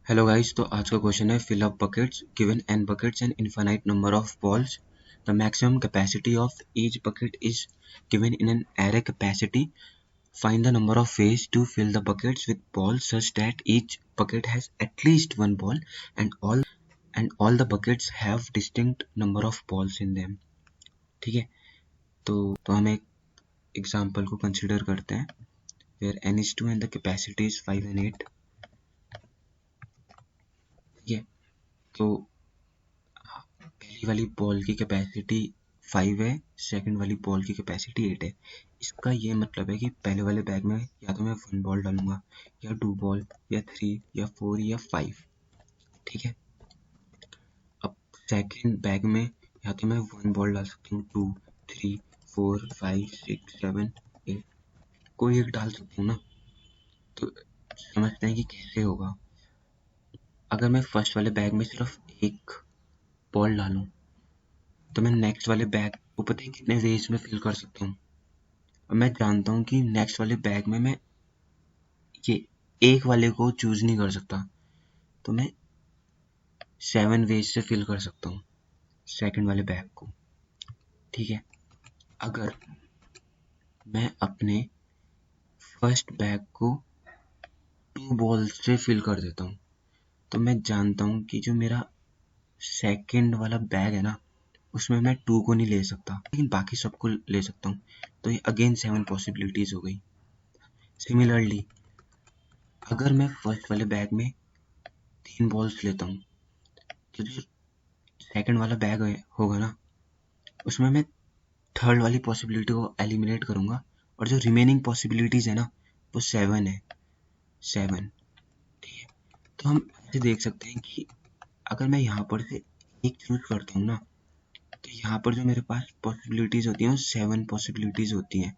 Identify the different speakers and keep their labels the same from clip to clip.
Speaker 1: Hello guys, तो आज का क्वेश्चन है fill up buckets given n buckets and infinite number of balls. The maximum capacity of each bucket is given in an array capacity. Find the number of ways to fill the buckets with balls such that each bucket has at least one ball and all the buckets have distinct number of balls in them. ठीक है, तो हम एक example को consider करते हैं where n is 2 and the capacity is 5 and 8. ठीक है, तो पहली वाली बॉल की कैपेसिटी 5 है, सेकंड वाली बॉल की कैपेसिटी 8 है। इसका ये मतलब है कि पहले वाले बैग में या तो मैं 1 बॉल डालूंगा या 2 बॉल या 3 या 4 या 5। ठीक है, अब सेकंड बैग में या तो मैं 1 बॉल डाल सकता हूँ, 2 3 4 5 6 7 8, कोई एक डाल सकता हूँ ना। तो समझते हैं कि कैसे होगा। अगर मैं फर्स्ट वाले बैग में सिर्फ एक बॉल डालूं तो मैं नेक्स्ट वाले बैग को पता है कितने वेज में फिल कर सकता हूँ। और मैं जानता हूँ कि नेक्स्ट वाले बैग में मैं ये एक वाले को चूज नहीं कर सकता, तो मैं 7 वेज से फिल कर सकता हूँ सेकंड वाले बैग को। ठीक है, अगर मैं अपने फर्स्ट बैग को 2 बॉल से फिल कर देता हूँ तो मैं जानता हूँ कि जो मेरा सेकंड वाला बैग है ना, उसमें मैं 2 को नहीं ले सकता लेकिन बाकी सबको ले सकता हूँ। तो ये अगेन 7 पॉसिबिलिटीज हो गई। सिमिलरली अगर मैं फर्स्ट वाले बैग में 3 बॉल्स लेता हूँ तो जो सेकंड वाला बैग होगा ना, उसमें मैं थर्ड वाली पॉसिबिलिटी को एलिमिनेट करूंगा और जो रिमेनिंग पॉसिबिलिटीज है ना वो 7 है। 7। ठीक है, तो हम ऐसे देख सकते हैं कि अगर मैं यहाँ पर से एक चूज करता हूँ ना, तो यहाँ पर जो मेरे पास पॉसिबिलिटीज होती हैं वो 7 पॉसिबिलिटीज होती हैं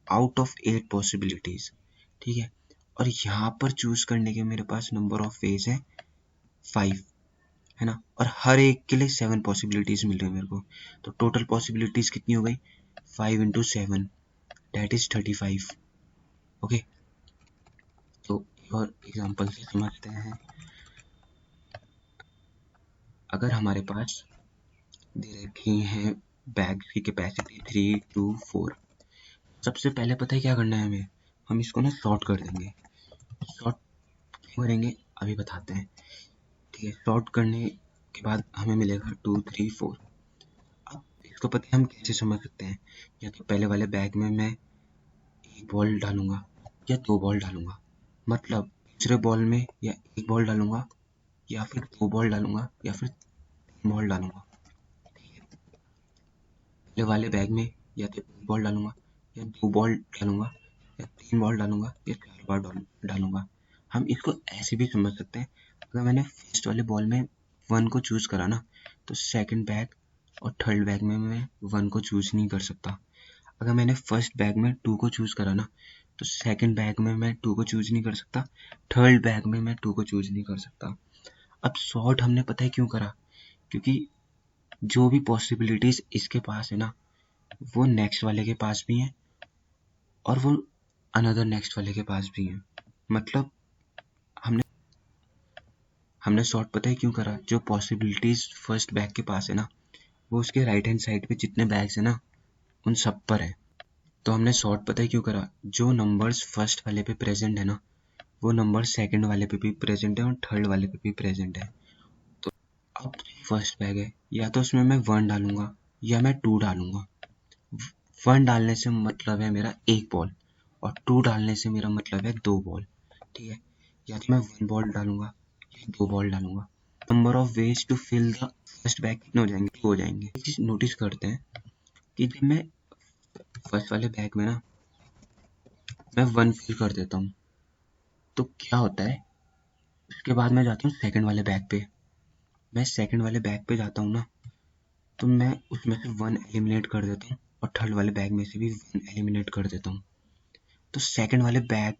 Speaker 1: आउट ऑफ 8 पॉसिबिलिटीज। ठीक है, और यहाँ पर चूज करने के मेरे पास नंबर ऑफ वेज है 5, है ना, और हर एक के लिए 7 पॉसिबिलिटीज मिल रही है मेरे को। तो टोटल पॉसिबिलिटीज कितनी हो गई? 5 into 7 that is 35। ओके, तो और एग्जांपल से समझते हैं। अगर हमारे पास दे रखी है बैग की कैपेसिटी 3 2 4, सबसे पहले पता है क्या करना है हमें? हम इसको ना सॉर्ट कर देंगे। सॉर्ट क्यों करेंगे अभी बताते हैं। ठीक है, सॉर्ट करने के बाद हमें मिलेगा 2 3 4। अब इसको पता है हम कैसे समझ सकते हैं? या तो पहले वाले बैग में मैं एक बॉल डालूंगा या 2 बॉल डालूंगा, मतलब दूसरे बॉल में या एक बॉल डालूंगा या फिर 2 बॉल डालूंगा या फिर 3 बॉल डालूंगा। पहले वाले बैग में या तो एक बॉल डालूंगा या 2 बॉल डालूंगा या 3 बॉल डालूंगा या 4 बॉल डालूंगा। हम इसको ऐसे भी समझ सकते हैं, अगर मैंने फर्स्ट वाले बॉल में 1 को चूज करा ना, तो सेकंड बैग और थर्ड बैग में मैं 1 को चूज नहीं कर सकता। अगर मैंने फर्स्ट बैग में 2 को चूज करा ना, तो सेकंड बैग में मैं 2 को चूज नहीं कर सकता, थर्ड बैग में मैं 2 को चूज नहीं कर सकता। अब सॉर्ट हमने पता है क्यों करा? क्योंकि जो भी पॉसिबिलिटीज इसके पास है ना, वो नेक्स्ट वाले के पास भी है और वो अनदर नेक्स्ट वाले के पास भी है। मतलब हमने हमने सॉर्ट पता है क्यों करा? जो पॉसिबिलिटीज फर्स्ट बैग के पास है ना, वो उसके राइट हैंड साइड पे जितने बैग्स है ना, उन सब पर है। तो हमने सॉर्ट पता है क्यों करा? जो नंबर्स फर्स्ट वाले पे प्रेजेंट है ना, वो नंबर सेकंड वाले पे भी प्रेजेंट है और थर्ड वाले पे भी प्रेजेंट है। तो अब फर्स्ट बैग है, या तो उसमें मैं 1 डालूंगा या मैं 2 डालूंगा। 1 डालने से मतलब है मेरा एक बॉल और 2 डालने से मेरा मतलब है 2 बॉल। ठीक है, या तो मैं 1 बॉल डालूंगा या 2 बॉल डालूंगा। Number of ways to fill the first bag कितने हो जाएंगे? 2 हो जाएंगे। एक चीज नोटिस करते हैं कि जब मैं फर्स्ट वाले बैग में ना मैं 1 फिल कर देता हूँ, तो क्या होता है? उसके बाद मैं जाता हूँ सेकंड वाले बैग पे। मैं सेकंड वाले बैग पे जाता हूँ ना, तो मैं उसमें से 1 एलिमिनेट कर देता हूँ और थर्ड वाले बैग में से भी 1 एलिमिनेट कर देता हूँ। तो सेकंड वाले बैग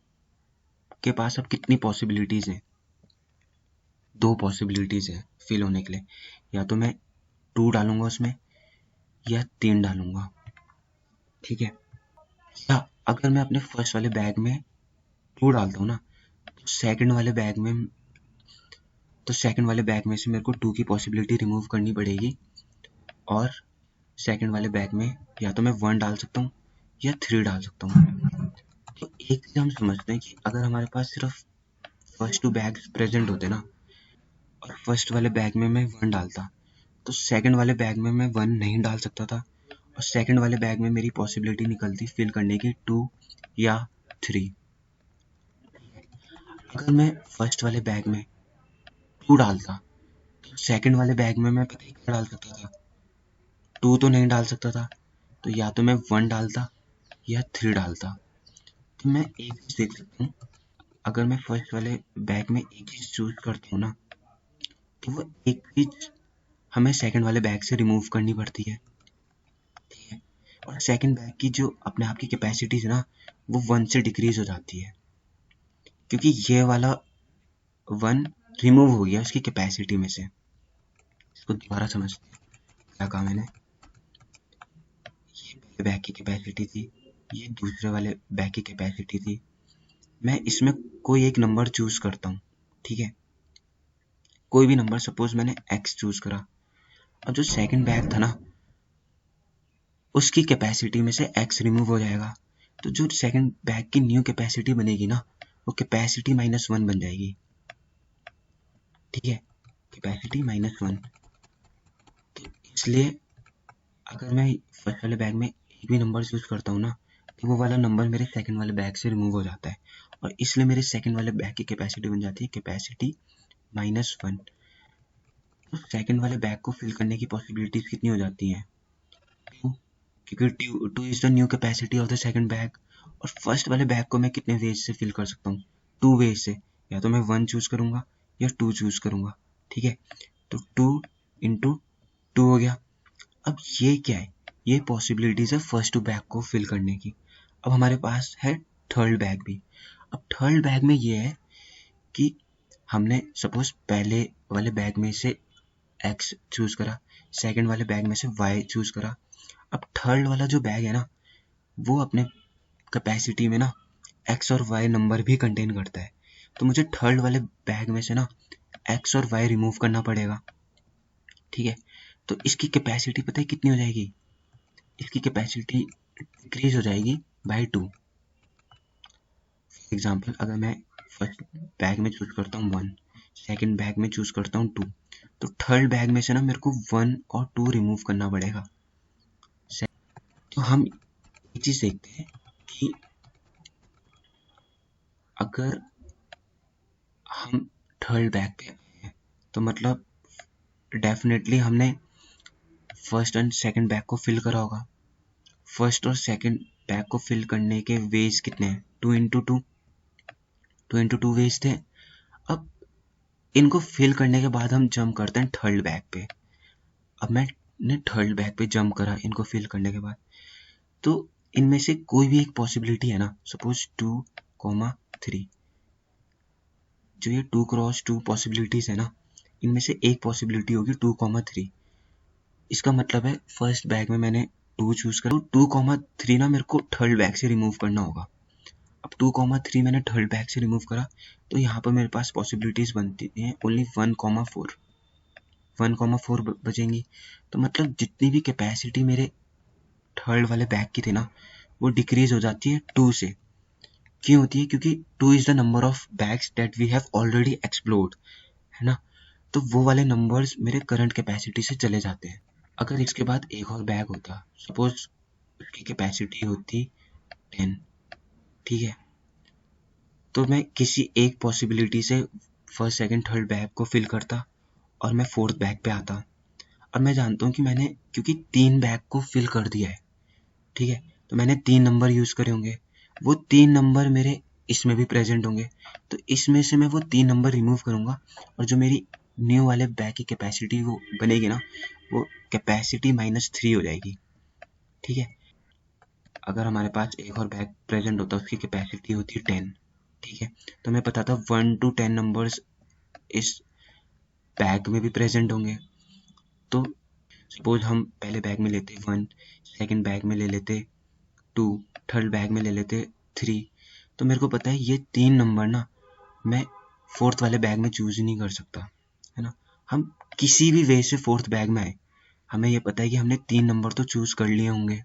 Speaker 1: के पास अब कितनी पॉसिबिलिटीज हैं? 2 पॉसिबिलिटीज है फिल होने के लिए। या तो मैं 2 डालूंगा उसमें या 3 डालूंगा। ठीक है, या अगर मैं अपने फर्स्ट वाले बैग में 2 डालता हूँ ना, तो सेकंड वाले बैग में तो सेकंड वाले बैग में से मेरे को 2 की पॉसिबिलिटी रिमूव करनी पड़ेगी और सेकंड वाले बैग में या तो मैं 1 डाल सकता हूँ या 3 डाल सकता हूँ। तो एक चीज हम समझते हैं कि अगर हमारे पास सिर्फ फर्स्ट 2 बैग्स प्रेजेंट होते ना और फर्स्ट वाले बैग में मैं 1 डालता तो सेकंड वाले बैग में मैं 1 नहीं डाल सकता था और सेकंड वाले बैग में मेरी पॉसिबिलिटी निकलती फिल करने की 2 या 3। अगर मैं फर्स्ट वाले बैग में 2 डालता तो सेकंड वाले बैग में मैं पता ही क्या डाल सकता था, 2 तो नहीं डाल सकता था, तो या तो मैं 1 डालता या 3 डालता। तो मैं एक चीज देख सकता हूँ, अगर मैं फर्स्ट वाले बैग में एक चीज चूज करता हूँ ना तो वो एक चीज हमें सेकंड वाले बैग से रिमूव करनी पड़ती है, ठीक है। और सेकंड बैग की जो अपने आप की कैपेसिटी है ना वो 1 से डिक्रीज हो जाती है क्योंकि ये वाला 1 रिमूव हो गया उसकी कैपेसिटी में से। इसको दोबारा समझते हैं क्या कहा मैंने। ये पहले बैग की कैपेसिटी थी, ये दूसरे वाले बैग की कैपेसिटी थी। मैं इसमें कोई एक नंबर चूज करता हूँ, ठीक है, कोई भी नंबर, सपोज मैंने x चूज करा और जो सेकंड बैग था ना उसकी कैपेसिटी में से x रिमूव हो जाएगा तो जो सेकंड बैग की न्यू कैपेसिटी बनेगी ना वो कैपेसिटी -1 बन जाएगी, ठीक है, कैपेसिटी -1। तो इसलिए अगर मैं फर्स्ट वाले बैग में एक भी नंबर चूज करता हूँ ना तो वो वाला नंबर मेरे सेकंड वाले बैग से रिमूव हो जाता है और इसलिए मेरे सेकंड वाले बैग की कैपेसिटी बन जाती है कैपेसिटी -1। तो सेकंड वाले बैग को फिल करने की पॉसिबिलिटीज कितनी हो जाती हैं, 2, क्योंकि 2 is the new capacity of the second bag. और फर्स्ट वाले बैग को मैं कितने वेज से फिल कर सकता हूँ, 2 वेज से, या तो मैं 1 चूज करूंगा या 2 चूज करूंगा, ठीक है। तो 2 इंटू 2 हो गया। अब ये क्या है, ये पॉसिबिलिटीज है फर्स्ट 2 बैग को फिल करने की। अब हमारे पास है थर्ड बैग भी। अब थर्ड बैग में ये है कि हमने सपोज पहले वाले बैग में से x चूज करा, सेकंड वाले बैग में से y चूज करा। अब थर्ड वाला जो बैग है ना वो अपने कैपेसिटी में ना x और y नंबर भी कंटेन करता है, तो मुझे थर्ड वाले बैग में से ना x और y रिमूव करना पड़ेगा, ठीक है। तो इसकी कैपेसिटी पता है कितनी हो जाएगी, इसकी कैपेसिटी इंक्रीज हो जाएगी बाय 2। फॉर एग्जाम्पल अगर मैं फर्स्ट बैग में चूज करता हूँ 1, सेकंड बैग में चूज करता हूँ 2, तो थर्ड बैग में से ना मेरे को 1 और 2 रिमूव करना पड़ेगा। तो हम एक चीज देखते हैं कि अगर हम थर्ड बैग पे आए हैं तो मतलब डेफिनेटली हमने फर्स्ट एंड सेकंड बैग को फिल करा होगा। फर्स्ट और सेकंड बैग को फिल करने के वेज कितने हैं, 2 इंटू 2, 2 इंटू 2 वेज थे। अब इनको फिल करने के बाद हम जंप करते हैं थर्ड बैग पे। अब मैंने थर्ड बैग पे जंप करा इनको फिल करने के बाद, तो इनमें से कोई भी एक पॉसिबिलिटी है ना, सपोज 2,3, जो ये 2 क्रॉस 2 पॉसिबिलिटीज है ना इनमें से एक पॉसिबिलिटी होगी 2,3। इसका मतलब है फर्स्ट बैग में मैंने 2 चूज करा, तो 2,3 ना मेरे को थर्ड बैग से रिमूव करना होगा। अब 2,3 मैंने थर्ड बैग से रिमूव करा तो यहाँ पर मेरे पास पॉसिबिलिटीज बनती हैं ओनली 1,4, 1,4 बचेंगी। तो मतलब जितनी भी कैपेसिटी मेरे थर्ड वाले बैग की थी ना वो डिक्रीज हो जाती है 2 से। क्यों होती है, क्योंकि 2 is the number of bags that we have already explored, है ना। तो वो वाले नंबर्स मेरे करंट कैपेसिटी से चले जाते हैं। अगर इसके बाद एक और बैग होता, सपोज उसकी कैपेसिटी होती 10, ठीक है, तो मैं किसी एक पॉसिबिलिटी से फर्स्ट सेकंड थर्ड बैग को फिल करता और मैं फोर्थ बैग पे आता। और मैं जानता हूँ कि मैंने क्योंकि 3 बैग को फिल कर दिया है, ठीक है, तो मैंने 3 नंबर यूज करे होंगे, वो 3 नंबर मेरे इसमें भी प्रेजेंट होंगे, तो इसमें से मैं वो 3 नंबर रिमूव करूंगा और जो मेरी न्यू वाले बैग की कैपेसिटी वो बनेगी ना वो कैपेसिटी -3 हो जाएगी, ठीक है। अगर हमारे पास एक और बैग प्रेजेंट होता उसकी कैपेसिटी होती 10, ठीक है, तो मैं पता था 1 to 10 नंबर्स इस बैग में भी प्रेजेंट होंगे। तो सपोज हम पहले बैग में लेते 1, सेकंड बैग में ले लेते 2, थर्ड बैग में ले लेते 3, तो मेरे को पता है ये 3 नंबर ना मैं फोर्थ वाले बैग में चूज ही नहीं कर सकता, हम किसी भी वे से फोर्थ बैग में आए, हमें ये पता है कि हमने 3 नंबर तो चूज कर लिए होंगे,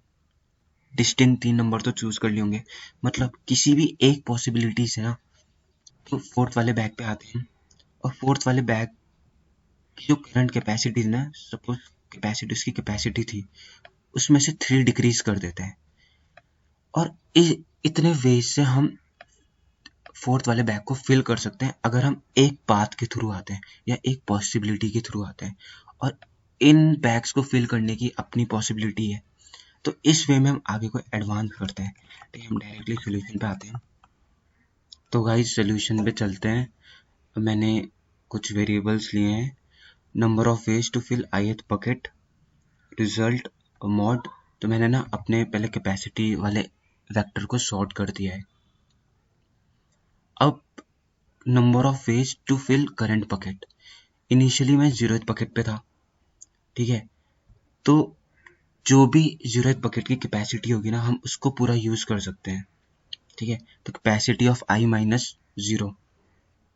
Speaker 1: डिस्टिंक्ट 3 नंबर तो चूज कर लिए होंगे, मतलब किसी भी एक पॉसिबिलिटी से ना तो फोर्थ वाले बैग पे आते हैं। और फोर्थ वाले बैग की जो करंट कैपेसिटी ना, सपोज कैपेसिटी उसकी कैपेसिटी थी, उसमें से 3 डिक्रीज कर देते हैं। और इतने वेज से हम फोर्थ वाले बैग को फिल कर सकते हैं अगर हम एक पाथ के थ्रू आते हैं या एक पॉसिबिलिटी के थ्रू आते हैं। और इन बैग्स को फिल करने की अपनी पॉसिबिलिटी है, तो इस वे में हम आगे को एडवांस करते हैं। ठीक है, हम डायरेक्टली सोल्यूशन पे आते हैं। तो गाइस सोल्यूशन पे चलते हैं। मैंने कुछ वेरिएबल्स लिए हैं, number of ways to fill ith bucket, result, mod. तो मैंने ना अपने पहले कैपेसिटी वाले वेक्टर को सॉर्ट कर दिया है। अब number of ways to fill current bucket, initially मैं 0th बकेट पे था। ठीक है, तो जो भी 0th बकेट की कैपेसिटी होगी ना, हम उसको पूरा यूज कर सकते हैं। ठीक है, तो कैपेसिटी ऑफ i माइनस 0।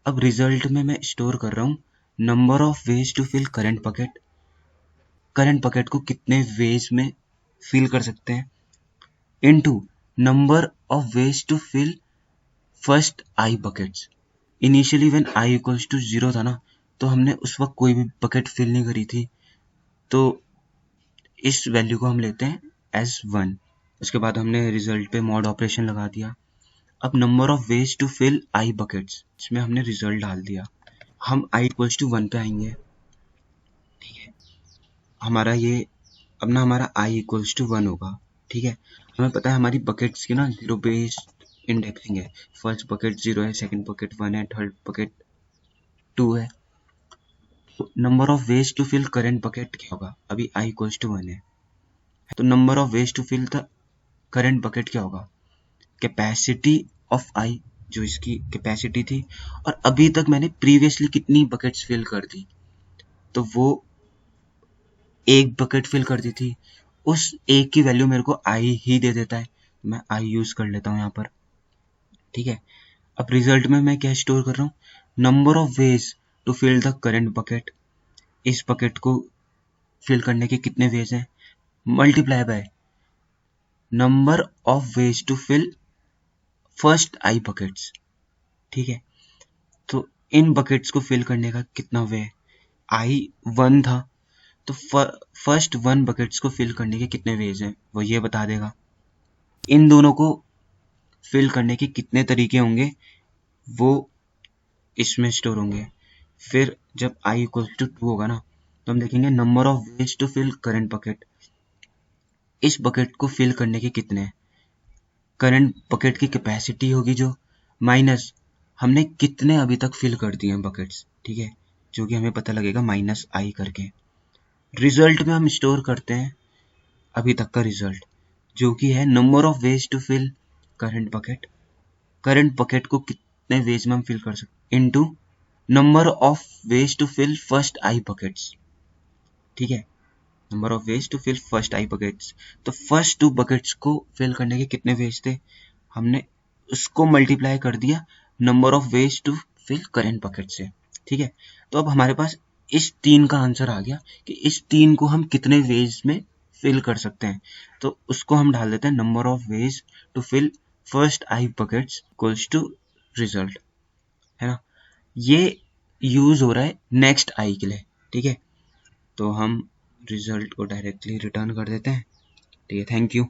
Speaker 1: अब रिजल्ट में मैं स्टोर कर रहा हूँ number of ways to fill current bucket. Current bucket को कितने वेज में फिल कर सकते हैं, into number of ways to fill first i buckets. Initially when i equals to 0 था ना, तो हमने उस वक्त कोई भी बकेट फिल नहीं करी थी, तो इस वैल्यू को हम लेते हैं एज 1। उसके बाद हमने रिजल्ट पे मॉड ऑपरेशन लगा दिया। अब number of ways to fill i buckets, इसमें हमने रिजल्ट डाल दिया। हम आई इक्वल्स टू 1 पे आएंगे। ठीक है, हमारा ये अब ना हमारा आई इक्वल्स टू 1 होगा। ठीक है, हमें पता है हमारी बकेट्स की ना 0 बेस्ड इंडेक्सिंग है। फर्स्ट बकेट 0 है, सेकंड बकेट 1 है, थर्ड बकेट 2 है। तो number of ways to fill current bucket क्या होगा, अभी आई इक्वल्स टू 1 है, तो number of ways to fill the current bucket क्या होगा, कैपेसिटी ऑफ आई, जो इसकी कैपेसिटी थी। और अभी तक मैंने प्रीवियसली कितनी बकेट्स फिल कर दी, तो वो एक बकेट फिल कर दी थी, उस एक की वैल्यू मेरे को आई ही दे देता है, मैं आई यूज कर लेता हूँ यहाँ पर। ठीक है, अब रिजल्ट में मैं क्या स्टोर कर रहा हूँ, number of ways to fill the current bucket. इस बकेट को फिल करने के कितने वेज हैं, multiply by number of ways to fill first i buckets. ठीक है, तो इन बकेट्स को फिल करने का कितना वे, आई 1 था, तो फर्स्ट 1 बकेट्स को फिल करने के कितने वेज हैं वो ये बता देगा। इन दोनों को फिल करने के कितने तरीके होंगे वो इसमें स्टोर होंगे। फिर जब i इक्वल टू 2 होगा ना, तो हम देखेंगे number of ways to fill current bucket. इस बकेट को फिल करने के कितने, करंट बकेट की कैपेसिटी होगी जो, माइनस हमने कितने अभी तक फिल कर दिए हैं बकेट्स। ठीक है, जो कि हमें पता लगेगा माइनस आई करके। रिजल्ट में हम स्टोर करते हैं अभी तक का रिजल्ट, जो कि है number of ways to fill current bucket. Current bucket को कितने वेज में हम फिल कर सकते, into number of ways to fill first i buckets. ठीक है, number of ways to fill first i buckets, तो फर्स्ट 2 बकेट्स को फिल करने के कितने वेज थे, हमने उसको मल्टीप्लाई कर दिया number of ways to fill current bucket से। ठीक है, तो अब हमारे पास इस 3 का आंसर आ गया कि इस 3 को हम कितने वेज में फिल कर सकते हैं, तो उसको हम डाल देते हैं number of ways to fill first i buckets equals to result, है ना। ये यूज हो रहा है नेक्स्ट आई के लिए। ठीक है, तो हम रिजल्ट को डायरेक्टली रिटर्न कर देते हैं। ठीक है, थैंक यू।